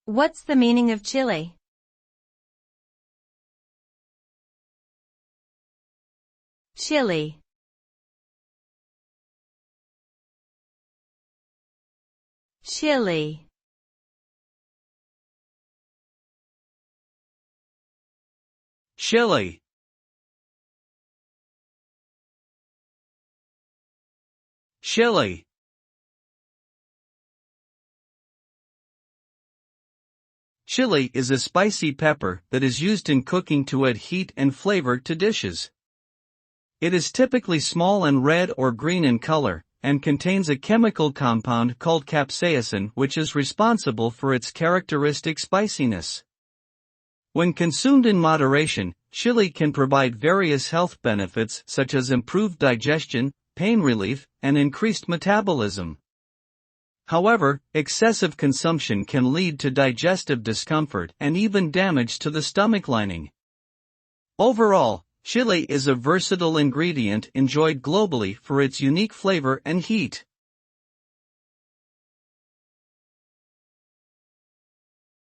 What's the meaning of chilli? Chilli. Chilli. Chilli. Chilli. Chili is a spicy pepper that is used in cooking to add heat and flavor to dishes. It is typically small and red or green in color, and contains a chemical compound called capsaicin which is responsible for its characteristic spiciness. When consumed in moderation, chili can provide various health benefits such as improved digestion, pain relief, and increased metabolism. However, excessive consumption can lead to digestive discomfort and even damage to the stomach lining. Overall, chili is a versatile ingredient enjoyed globally for its unique flavor and heat.